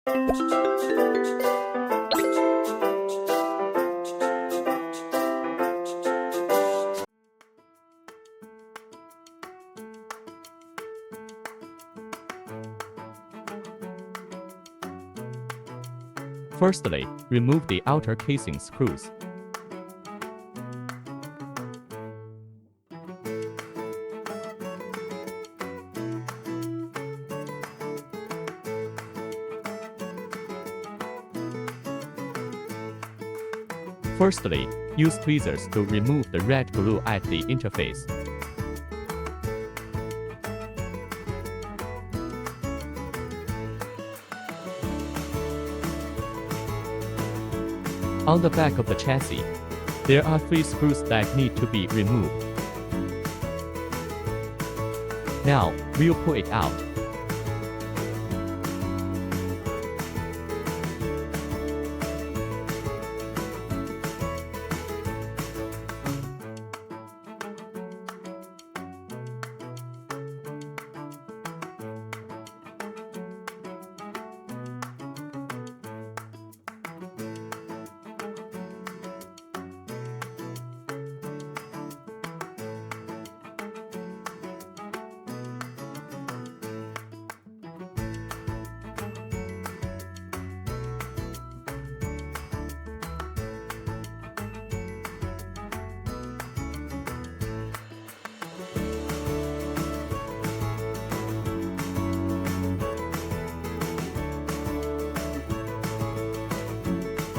Firstly, remove the outer casing screws. Firstly, use tweezers to remove the red glue at the interface. On the back of the chassis, there are 3 screws that need to be removed. Now, we'll pull it out.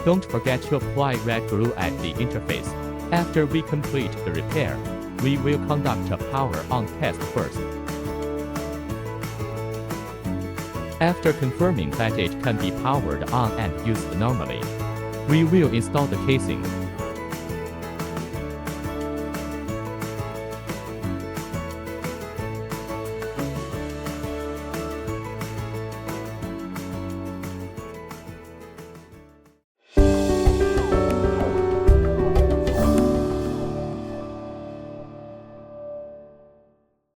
Don't forget to apply red glue at the interface. After we complete the repair, we will conduct a power-on test first. After confirming that it can be powered on and used normally, we will install the casing.